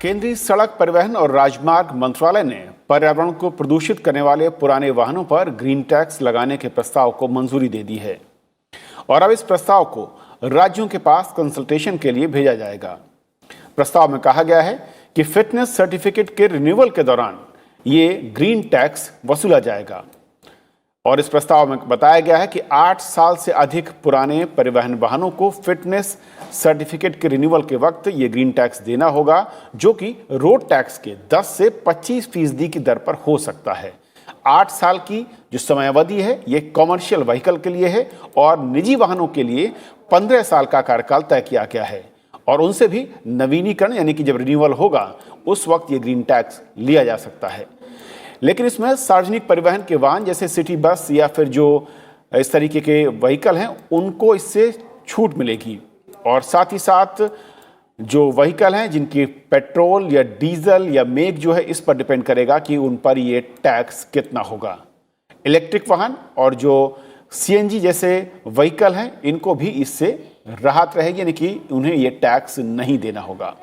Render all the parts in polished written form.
केंद्रीय सड़क परिवहन और राजमार्ग मंत्रालय ने पर्यावरण को प्रदूषित करने वाले पुराने वाहनों पर ग्रीन टैक्स लगाने के प्रस्ताव को मंजूरी दे दी है और अब इस प्रस्ताव को राज्यों के पास कंसल्टेशन के लिए भेजा जाएगा। प्रस्ताव में कहा गया है कि फिटनेस सर्टिफिकेट के रिन्यूअल के दौरान ये ग्रीन टैक्स वसूला जाएगा और इस प्रस्ताव में बताया गया है कि 8 साल से अधिक पुराने परिवहन वाहनों को फिटनेस सर्टिफिकेट के रिन्यूअल के वक्त ये ग्रीन टैक्स देना होगा, जो कि रोड टैक्स के 10 से 25% की दर पर हो सकता है। 8 साल की जो समयावधि है ये कॉमर्शियल व्हीकल के लिए है और निजी वाहनों के लिए 15 साल का कार्यकाल तय किया गया है और उनसे भी नवीनीकरण यानी कि जब रिन्यूअल होगा उस वक्त ये ग्रीन टैक्स लिया जा सकता है। लेकिन इसमें सार्वजनिक परिवहन के वाहन जैसे सिटी बस या फिर जो इस तरीके के व्हीकल हैं उनको इससे छूट मिलेगी और साथ ही साथ जो व्हीकल हैं जिनकी पेट्रोल या डीजल या मेक जो है इस पर डिपेंड करेगा कि उन पर ये टैक्स कितना होगा। इलेक्ट्रिक वाहन और जो सीएनजी जैसे व्हीकल हैं इनको भी इससे राहत रहेगी, यानी कि उन्हें ये टैक्स नहीं देना होगा।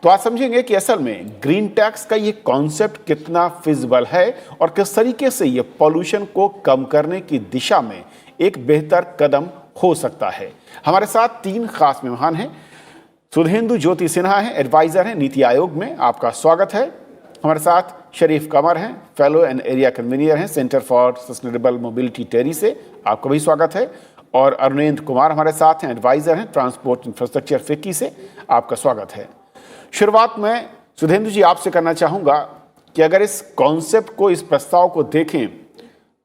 तो आज समझेंगे कि असल में ग्रीन टैक्स का ये कॉन्सेप्ट कितना फिजिबल है और किस तरीके से ये पॉल्यूशन को कम करने की दिशा में एक बेहतर कदम हो सकता है। हमारे साथ 3 खास मेहमान हैं। सुधेंदु ज्योति सिन्हा हैं, एडवाइजर हैं नीति आयोग में, आपका स्वागत है। हमारे साथ शरीफ कमर हैं, फेलो एंड एरिया कन्वीनियर हैं सेंटर फॉर सस्टेनेबल मोबिलिटी टेरी से, आपका भी स्वागत है। और अरुणेंद्र कुमार हमारे साथ हैं, एडवाइजर हैं ट्रांसपोर्ट इंफ्रास्ट्रक्चर फिक्की से, आपका स्वागत है। शुरुआत में सुधेंदु जी आपसे करना चाहूंगा कि अगर इस कॉन्सेप्ट को, इस प्रस्ताव को देखें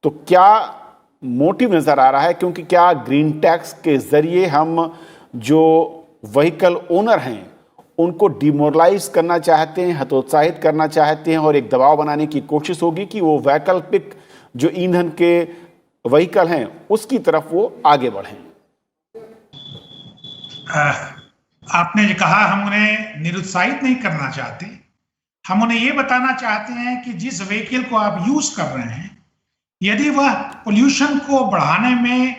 तो क्या मोटिव नजर आ रहा है, क्योंकि क्या ग्रीन टैक्स के जरिए हम जो व्हीकल ओनर हैं उनको डिमोरलाइज करना चाहते हैं, हतोत्साहित करना चाहते हैं और एक दबाव बनाने की कोशिश होगी कि वो वैकल्पिक जो ईंधन के व्हीकल हैं उसकी तरफ वो आगे बढ़ें? आपने जो कहा, हम उन्हें निरुत्साहित नहीं करना चाहते, हम उन्हें ये बताना चाहते हैं कि जिस व्हीकल को आप यूज कर रहे हैं यदि वह पोल्यूशन को बढ़ाने में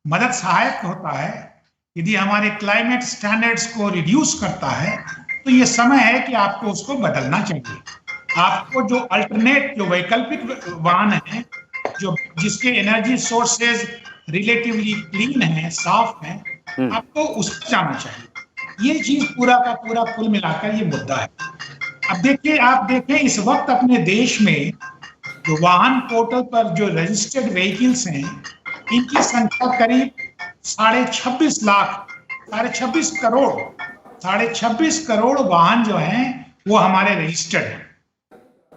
मदद सहायक होता है, यदि हमारे क्लाइमेट स्टैंडर्ड्स को रिड्यूस करता है, तो ये समय है कि आपको उसको बदलना चाहिए। आपको जो अल्टरनेट, जो वैकल्पिक वाहन है, जो जिसके एनर्जी सोर्सेज रिलेटिवली क्लीन है, साफ है, आपको उस पर जाना चाहिए। ये चीज पूरा का पूरा कुल मिलाकर ये मुद्दा है। अब देखिए, आप देखें इस वक्त अपने देश में जो वाहन पोर्टल पर जो रजिस्टर्ड व्हीकल्स हैं इनकी संख्या करीब 26.5 लाख, 26.5 करोड़ वाहन जो हैं वो हमारे रजिस्टर्ड हैं।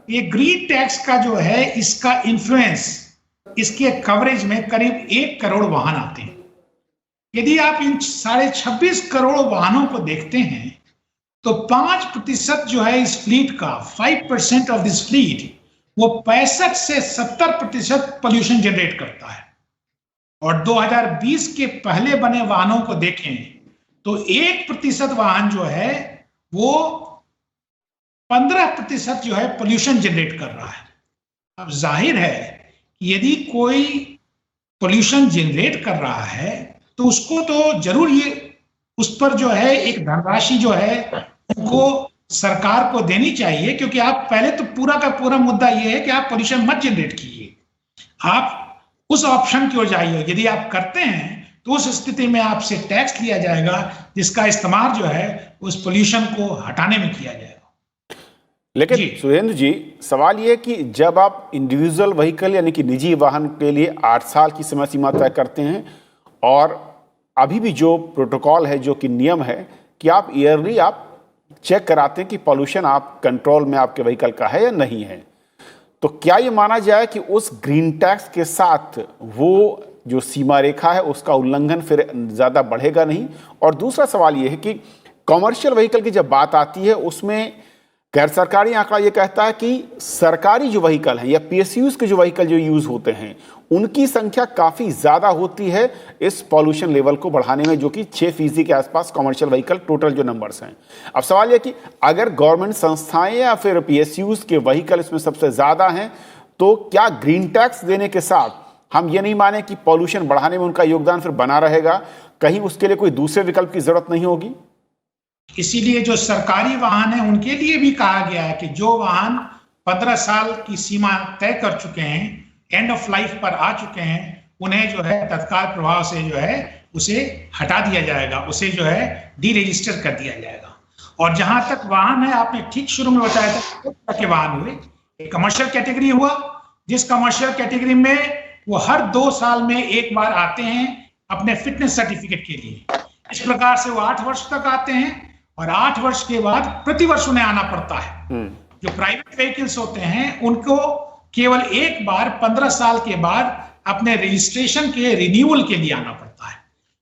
ये ग्रीन टैक्स का जो है इसका इन्फ्लुएंस, इसके कवरेज में करीब 1 करोड़ वाहन आते हैं। यदि आप इन 26.5 करोड़ वाहनों को देखते हैं तो 5% जो है इस फ्लीट का, 5% ऑफ दिस फ्लीट, वो 65 से 70% पोल्यूशन जनरेट करता है। और 2020 के पहले बने वाहनों को देखें तो 1% वाहन जो है वो 15% जो है पोल्यूशन जनरेट कर रहा है। अब जाहिर है कि यदि कोई पोल्यूशन जनरेट कर रहा है तो उसको तो जरूर ये, उस पर जो है एक धनराशि जो है उनको सरकार को देनी चाहिए, क्योंकि आप पहले तो पूरा का पूरा मुद्दा ये है कि आप पोल्यूशन मत जनरेट कीजिए, आप उस ऑप्शन की ओर जाइए। यदि आप करते हैं तो उस स्थिति में आपसे टैक्स लिया जाएगा जिसका इस्तेमाल जो है उस पोल्यूशन को हटाने में किया जाएगा। लेकिन सुरेंद्र जी, सवाल ये है कि जब आप इंडिविजुअल व्हीकल यानी कि निजी वाहन के लिए 8 साल की समय सीमा तय करते हैं और अभी भी जो प्रोटोकॉल है, जो कि नियम है कि आप ईयरली आप चेक कराते हैं कि पॉल्यूशन आप कंट्रोल में आपके व्हीकल का है या नहीं है, तो क्या ये माना जाए कि उस ग्रीन टैक्स के साथ वो जो सीमा रेखा है उसका उल्लंघन फिर ज़्यादा बढ़ेगा नहीं? और दूसरा सवाल ये है कि कॉमर्शियल व्हीकल की जब बात आती है उसमें गैर सरकारी आंकड़ा ये कहता है कि सरकारी जो व्हीकल हैं या पीएसयूज के जो व्हीकल जो यूज होते हैं उनकी संख्या काफी ज्यादा होती है इस पॉल्यूशन लेवल को बढ़ाने में, जो कि 6% के आसपास कॉमर्शियल व्हीकल टोटल जो नंबर्स हैं। अब सवाल यह कि अगर गवर्नमेंट संस्थाएं या फिर पीएसयूज के व्हीकल इसमें सबसे ज्यादा हैं तो क्या ग्रीन टैक्स देने के साथ हम ये नहीं माने कि पॉल्यूशन बढ़ाने में उनका योगदान फिर बना रहेगा, कहीं उसके लिए कोई दूसरे विकल्प की जरूरत नहीं होगी? इसीलिए जो सरकारी वाहन है उनके लिए भी कहा गया है कि जो वाहन 15 साल की सीमा तय कर चुके हैं, एंड ऑफ लाइफ पर आ चुके हैं, उन्हें जो है तत्काल प्रभाव से जो है उसे हटा दिया जाएगा, उसे जो है डी रजिस्टर कर दिया जाएगा। और जहां तक वाहन है, आपने ठीक शुरू में बताया था दो तरह के वाहन हुए। एक कमर्शियल कैटेगरी हुआ, जिस कमर्शियल कैटेगरी में वो हर 2 साल में एक बार आते हैं अपने फिटनेस सर्टिफिकेट के लिए। इस प्रकार से वो 8 वर्ष तक आते हैं और 8 वर्ष के बाद प्रतिवर्ष उन्हें आना पड़ता है। जो प्राइवेट व्हीकल्स होते हैं उनको केवल एक बार 15 साल के बाद अपने रजिस्ट्रेशन के रिन्यूअल के लिए आना पड़ता है।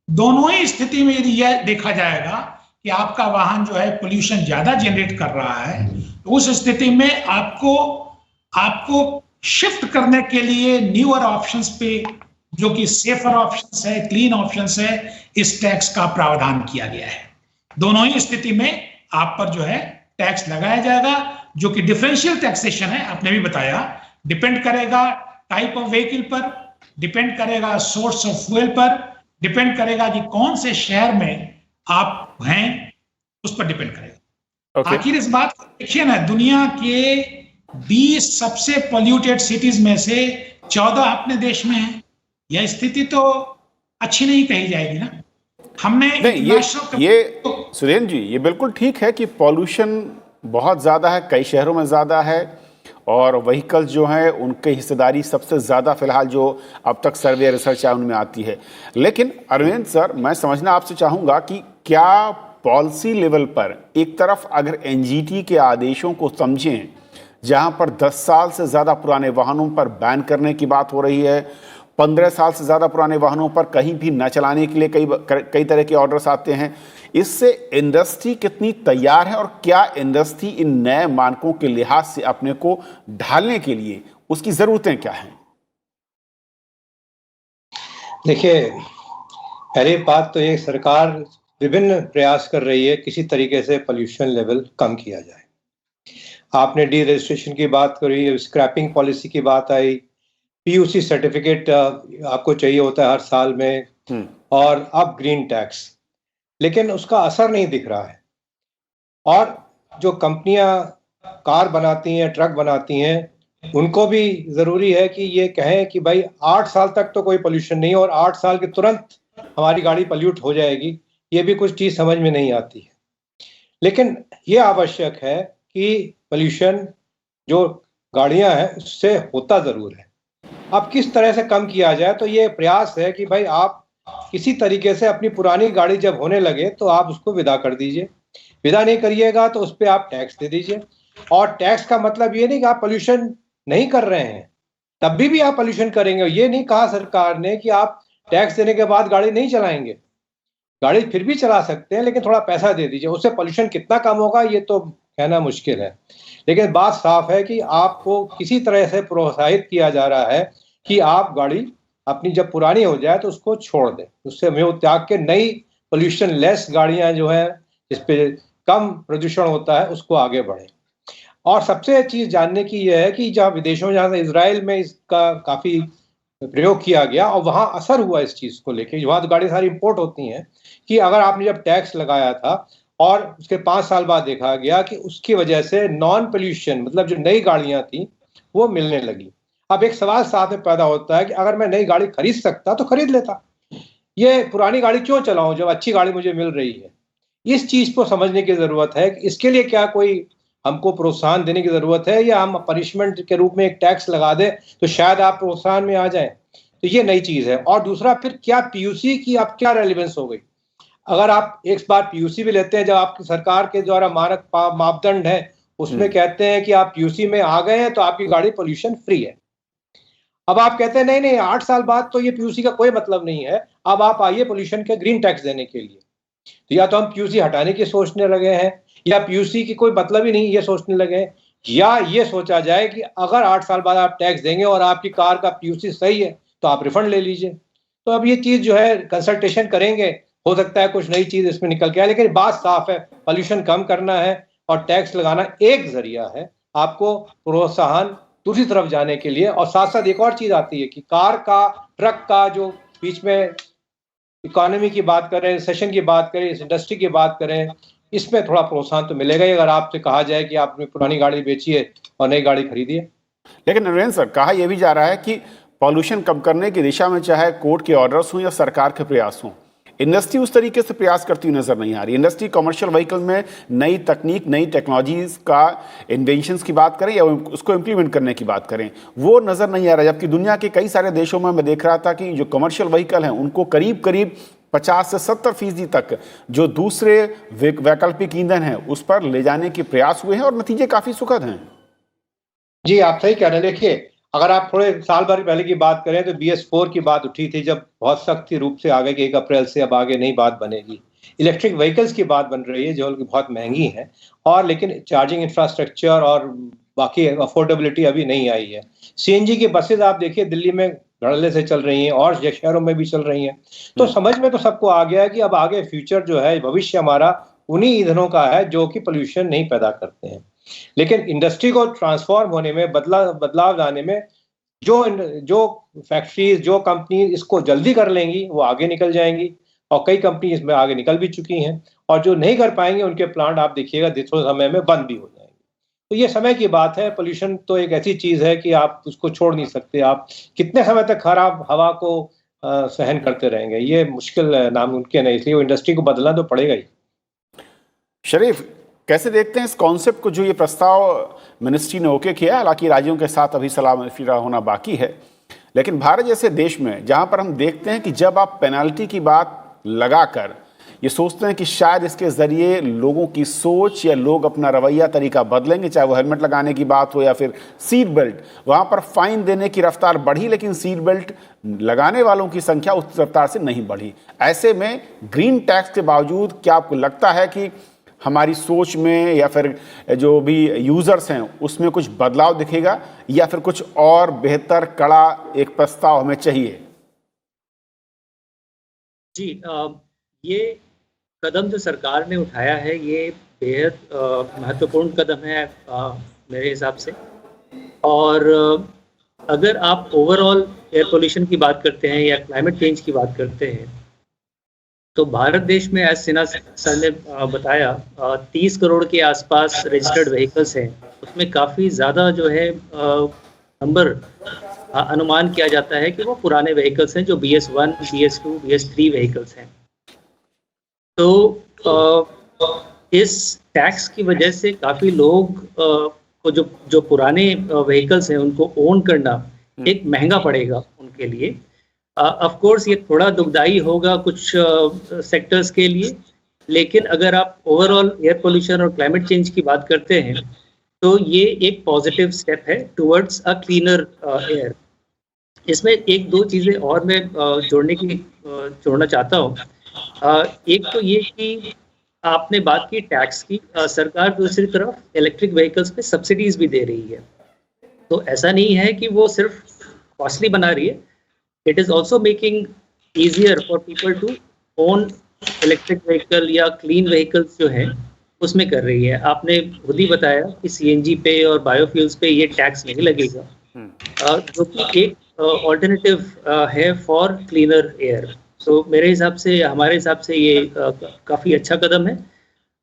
दोनों ही स्थिति में यदि यह देखा जाएगा कि आपका वाहन जो है पोल्यूशन ज्यादा जनरेट कर रहा है, तो उस स्थिति में आपको शिफ्ट करने के लिए न्यूअर ऑप्शंस पे, जो कि सेफर ऑप्शंस है, क्लीन ऑप्शंस है, इस टैक्स का प्रावधान किया गया है। दोनों ही स्थिति में आप पर जो है टैक्स लगाया जाएगा, जो कि डिफरेंशियल टैक्सेशन है, आपने भी बताया। डिपेंड करेगा टाइप ऑफ व्हीकल पर, डिपेंड करेगा सोर्स ऑफ फ्यूल पर, डिपेंड करेगा कि कौन से शहर में आप हैं, उस पर डिपेंड करेगा। आखिर इस बात को देखिए ना, दुनिया के 20 सबसे पोल्यूटेड सिटीज में से 14 अपने देश में है। यह स्थिति तो अच्छी नहीं कही जाएगी ना। हमने नहीं, ये सुरेंद्र जी, ये बिल्कुल ठीक है कि पॉल्यूशन बहुत ज़्यादा है, कई शहरों में ज़्यादा है, और व्हीकल्स जो हैं उनकी हिस्सेदारी सबसे ज़्यादा फिलहाल जो अब तक सर्वे रिसर्च है उनमें आती है। लेकिन अरविंद सर, मैं समझना आपसे चाहूँगा कि क्या पॉलिसी लेवल पर एक तरफ अगर एनजीटी के आदेशों को समझें, जहां पर 10 साल से ज़्यादा पुराने वाहनों पर बैन करने की बात हो रही है, 15 साल से ज़्यादा पुराने वाहनों पर कहीं भी न चलाने के लिए कई तरह के ऑर्डर्स आते हैं, इससे इंडस्ट्री कितनी तैयार है और क्या इंडस्ट्री इन नए मानकों के लिहाज से अपने को ढालने के लिए उसकी ज़रूरतें क्या हैं? देखिए, पहली बात तो ये, सरकार विभिन्न प्रयास कर रही है किसी तरीके से पोल्यूशन लेवल कम किया जाए। आपने डी रजिस्ट्रेशन की बात करी, स्क्रैपिंग पॉलिसी की बात आई, पीयूसी सर्टिफिकेट आपको चाहिए होता है हर साल में, और अब ग्रीन टैक्स, लेकिन उसका असर नहीं दिख रहा है। और जो कंपनियां कार बनाती हैं, ट्रक बनाती हैं, उनको भी जरूरी है कि ये कहें कि भाई 8 साल तक तो कोई पोल्यूशन नहीं, और 8 साल के तुरंत हमारी गाड़ी पोल्यूट हो जाएगी। ये भी कुछ चीज समझ में नहीं आती है। लेकिन ये आवश्यक है कि पोल्यूशन जो गाड़ियां हैं उससे होता जरूर है। अब किस तरह से कम किया जाए, तो ये प्रयास है कि भाई आप किसी तरीके से अपनी पुरानी गाड़ी जब होने लगे तो आप उसको विदा कर दीजिए। विदा नहीं करिएगा तो उस पर आप टैक्स दे दीजिए। और टैक्स का मतलब ये नहीं कि आप पोल्यूशन नहीं कर रहे हैं, तब भी आप पोल्यूशन करेंगे। ये नहीं कहा सरकार ने कि आप टैक्स देने के बाद गाड़ी नहीं चलाएंगे, गाड़ी फिर भी चला सकते हैं, लेकिन थोड़ा पैसा दे दीजिए। उससे पोल्यूशन कितना कम होगा ये तो कहना मुश्किल है, लेकिन बात साफ है कि आपको किसी तरह से प्रोत्साहित किया जा रहा है कि आप गाड़ी अपनी जब पुरानी हो जाए तो उसको छोड़ दें, उससे मुंह त्याग के नई पोल्यूशन लेस गाड़ियां जो है, जिस पे कम प्रदूषण होता है, उसको आगे बढ़े। और सबसे चीज जानने की यह है कि जहाँ विदेशों, जहाँ से इजराइल में इसका काफी प्रयोग किया गया और वहां असर हुआ इस चीज को लेके, वहां तो गाड़ी सारी इंपोर्ट होती हैं, कि अगर आपने जब टैक्स लगाया था और उसके 5 साल बाद देखा गया कि उसकी वजह से नॉन पोल्यूशन, मतलब जो नई गाड़ियां थी वो मिलने लगी। अब एक सवाल साथ में पैदा होता है कि अगर मैं नई गाड़ी खरीद सकता तो खरीद लेता, ये पुरानी गाड़ी क्यों चलाऊं जब अच्छी गाड़ी मुझे मिल रही है। इस चीज को समझने की जरूरत है कि इसके लिए क्या कोई हमको प्रोत्साहन देने की जरूरत है, या हम पनिशमेंट के रूप में एक टैक्स लगा दें तो शायद आप प्रोत्साहन में आ जाएं। तो ये नई चीज है। और दूसरा, फिर क्या पीयूसी की अब क्या रेलिवेंस हो गई। अगर आप एक बार पीयूसी भी लेते हैं, जब आपकी सरकार के द्वारा मानक मापदंड है उसमें कहते हैं कि आप पीयूसी में आ गए हैं तो आपकी गाड़ी पोल्यूशन फ्री है। अब आप कहते हैं नहीं नहीं 8 साल बाद तो ये पीयूसी का कोई मतलब नहीं है, अब आप आइए पोल्यूशन के ग्रीन टैक्स देने के लिए। तो या तो हम पीयूसी हटाने की सोचने लगे हैं, या पीयूसी की कोई मतलब ही नहीं ये सोचने लगे हैं, या ये सोचा जाए कि अगर 8 साल बाद आप टैक्स देंगे और आपकी कार का पीयूसी सही है तो आप रिफंड ले लीजिए। तो अब ये चीज जो है कंसल्टेशन करेंगे, हो सकता है कुछ नई चीज इसमें निकल के आए, लेकिन बात साफ है, पोल्यूशन कम करना है और टैक्स लगाना एक जरिया है आपको प्रोत्साहन दूसरी तरफ जाने के लिए। और साथ साथ एक और चीज आती है कि कार का, ट्रक का, जो बीच में इकोनॉमी की बात करें, सेशन की बात करें, इस इंडस्ट्री की बात करें, इसमें थोड़ा प्रोत्साहन तो मिलेगा ही अगर आपसे कहा जाए कि आपने पुरानी गाड़ी बेची है और नई गाड़ी खरीदी है। लेकिन नरेंद्र सर, कहा यह भी जा रहा है कि पॉल्यूशन कम करने की दिशा में चाहे कोर्ट के ऑर्डर्स हों या सरकार के प्रयास हों, इंडस्ट्री उस तरीके से प्रयास करती हुई नजर नहीं आ रही। इंडस्ट्री कमर्शियल व्हीकल में नई तकनीक, नई टेक्नोलॉजीज का इन्वेंशंस की बात करें या उसको इम्प्लीमेंट करने की बात करें, वो नजर नहीं आ रहा। जबकि दुनिया के कई सारे देशों में मैं देख रहा था कि जो कमर्शियल व्हीकल हैं उनको करीब करीब 50 से 70% तक जो दूसरे वैकल्पिक ईंधन है उस पर ले जाने के प्रयास हुए हैं और नतीजे काफी सुखद हैं। जी, आप सही कह रहे हैं। देखिए, अगर आप थोड़े साल भर पहले की बात करें तो BS4 की बात उठी थी, जब बहुत सख्त रूप से आ गए कि 1 अप्रैल से अब आगे नई बात बनेगी। इलेक्ट्रिक व्हीकल्स की बात बन रही है जो कि बहुत महंगी है, और लेकिन चार्जिंग इंफ्रास्ट्रक्चर और बाकी अफोर्डेबिलिटी अभी नहीं आई है। CNG की बसेज आप देखिए दिल्ली में धड़ल्ले से चल रही हैं और शहरों में भी चल रही हैं। तो समझ में तो सबको आ गया है कि अब आगे फ्यूचर जो है, भविष्य हमारा उन्हीं ईंधनों का है जो कि पोल्यूशन नहीं पैदा करते हैं। लेकिन इंडस्ट्री को ट्रांसफॉर्म होने में, बदलाव लाने में जो फैक्ट्रीज, जो कंपनी इसको जल्दी कर लेंगी वो आगे निकल जाएंगी, और कई कंपनी इसमें आगे निकल भी चुकी हैं, और जो नहीं कर पाएंगे उनके प्लांट आप देखिएगा थोड़े समय में बंद भी हो जाएंगे। तो ये समय की बात है। पोल्यूशन तो एक ऐसी चीज है कि आप उसको छोड़ नहीं सकते। आप कितने समय तक खराब हवा को सहन करते रहेंगे, ये मुश्किल नामुमकिन है। इसलिए वो इंडस्ट्री को बदलना तो पड़ेगा ही। शरीफ, कैसे देखते हैं इस कॉन्सेप्ट को जो ये प्रस्ताव मिनिस्ट्री ने ओके किया? हालांकि राज्यों के साथ अभी सलाह मशविरा होना बाकी है, लेकिन भारत जैसे देश में जहां पर हम देखते हैं कि जब आप पेनाल्टी की बात लगाकर ये सोचते हैं कि शायद इसके जरिए लोगों की सोच या लोग अपना रवैया तरीका बदलेंगे, चाहे वो हेलमेट लगाने की बात हो या फिर सीट बेल्ट, वहां पर फाइन देने की रफ्तार बढ़ी लेकिन सीट बेल्ट लगाने वालों की संख्या उस रफ्तार से नहीं बढ़ी। ऐसे में ग्रीन टैक्स के बावजूद क्या आपको लगता है कि हमारी सोच में या फिर जो भी यूजर्स हैं उसमें कुछ बदलाव दिखेगा, या फिर कुछ और बेहतर कड़ा एक प्रस्ताव हमें चाहिए? जी, ये कदम जो सरकार ने उठाया है ये बेहद महत्वपूर्ण कदम है मेरे हिसाब से। और अगर आप ओवरऑल एयर पोल्यूशन की बात करते हैं या क्लाइमेट चेंज की बात करते हैं, तो भारत देश में, एज सिन्हा सर ने बताया, 30 करोड़ के आसपास रजिस्टर्ड व्हीकल्स हैं। उसमें काफ़ी ज़्यादा जो है नंबर अनुमान किया जाता है कि वो पुराने व्हीकल्स हैं, जो BS1, BS2, BS3 व्हीकल्स हैं। तो इस टैक्स की वजह से काफ़ी लोग को जो पुराने व्हीकल्स हैं उनको ओन करना एक महंगा पड़ेगा उनके लिए। ऑफ कोर्स ये थोड़ा दुखदाई होगा कुछ सेक्टर्स के लिए, लेकिन अगर आप ओवरऑल एयर पोल्यूशन और क्लाइमेट चेंज की बात करते हैं तो ये एक पॉजिटिव स्टेप है टुवर्ड्स अ क्लीनर एयर। इसमें एक दो चीज़ें और मैं जोड़ना चाहता हूँ। एक तो ये कि आपने बात की टैक्स की, सरकार दूसरी तरफ इलेक्ट्रिक व्हीकल्स पे सब्सिडीज भी दे रही है। तो ऐसा नहीं है कि वो सिर्फ कॉस्टली बना रही है, it is also making easier for people to own electric vehicle या क्लीन व्हीकल्स जो हैं उसमें कर रही है। आपने खुद ही बताया कि CNG पे और बायोफ्यूल्स पे ये टैक्स नहीं लगेगा, जो कि एक ऑल्टरनेटिव है फॉर क्लीनर एयर। तो मेरे हिसाब से, हमारे हिसाब से ये काफ़ी अच्छा कदम है,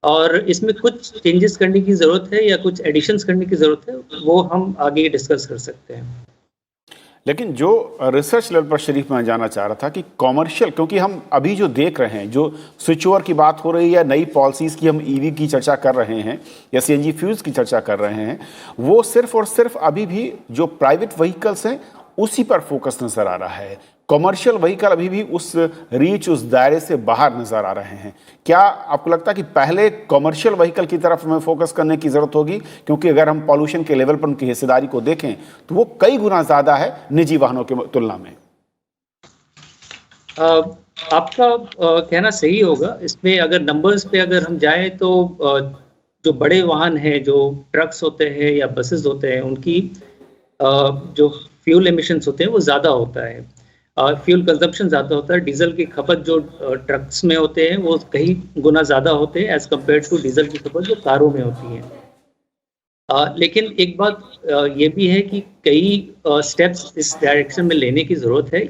और इसमें कुछ चेंजेस करने की ज़रूरत है या कुछ एडिशंस करने की ज़रूरत है, वो हम आगे डिस्कस कर सकते हैं। लेकिन जो रिसर्च लेवल पर शरीफ मैं जाना चाह रहा था कि कॉमर्शियल, क्योंकि हम अभी जो देख रहे हैं, जो स्विच ओवर की बात हो रही है या नई पॉलिसीज़ की, हम EV की चर्चा कर रहे हैं या CNG फ्यूल्स की चर्चा कर रहे हैं, वो सिर्फ और सिर्फ अभी भी जो प्राइवेट व्हीकल्स हैं उसी पर फोकस नज़र आ रहा है। कमर्शियल व्हीकल अभी भी उस रीच, उस दायरे से बाहर नजर आ रहे हैं। क्या आपको लगता है कि पहले कमर्शियल व्हीकल की तरफ हमें फोकस करने की जरूरत होगी? क्योंकि अगर हम पॉल्यूशन के लेवल पर उनकी हिस्सेदारी को देखें तो वो कई गुना ज्यादा है निजी वाहनों की तुलना में। आपका कहना सही होगा। इसमें अगर नंबर्स पे अगर हम जाएं तो जो बड़े वाहन हैं, जो ट्रक्स होते हैं या बसेस होते हैं, उनकी जो फ्यूल एमिशंस होते हैं वो ज़्यादा होता है, फ्यूल कंजप्शन ज़्यादा होता है। डीजल की खपत जो ट्रक्स में होते हैं वो कई गुना ज़्यादा होते हैं एज़ कम्पेयर टू डीजल की खपत जो कारों में होती है। लेकिन एक बात ये भी है कि कई स्टेप्स इस डायरेक्शन में लेने की ज़रूरत है।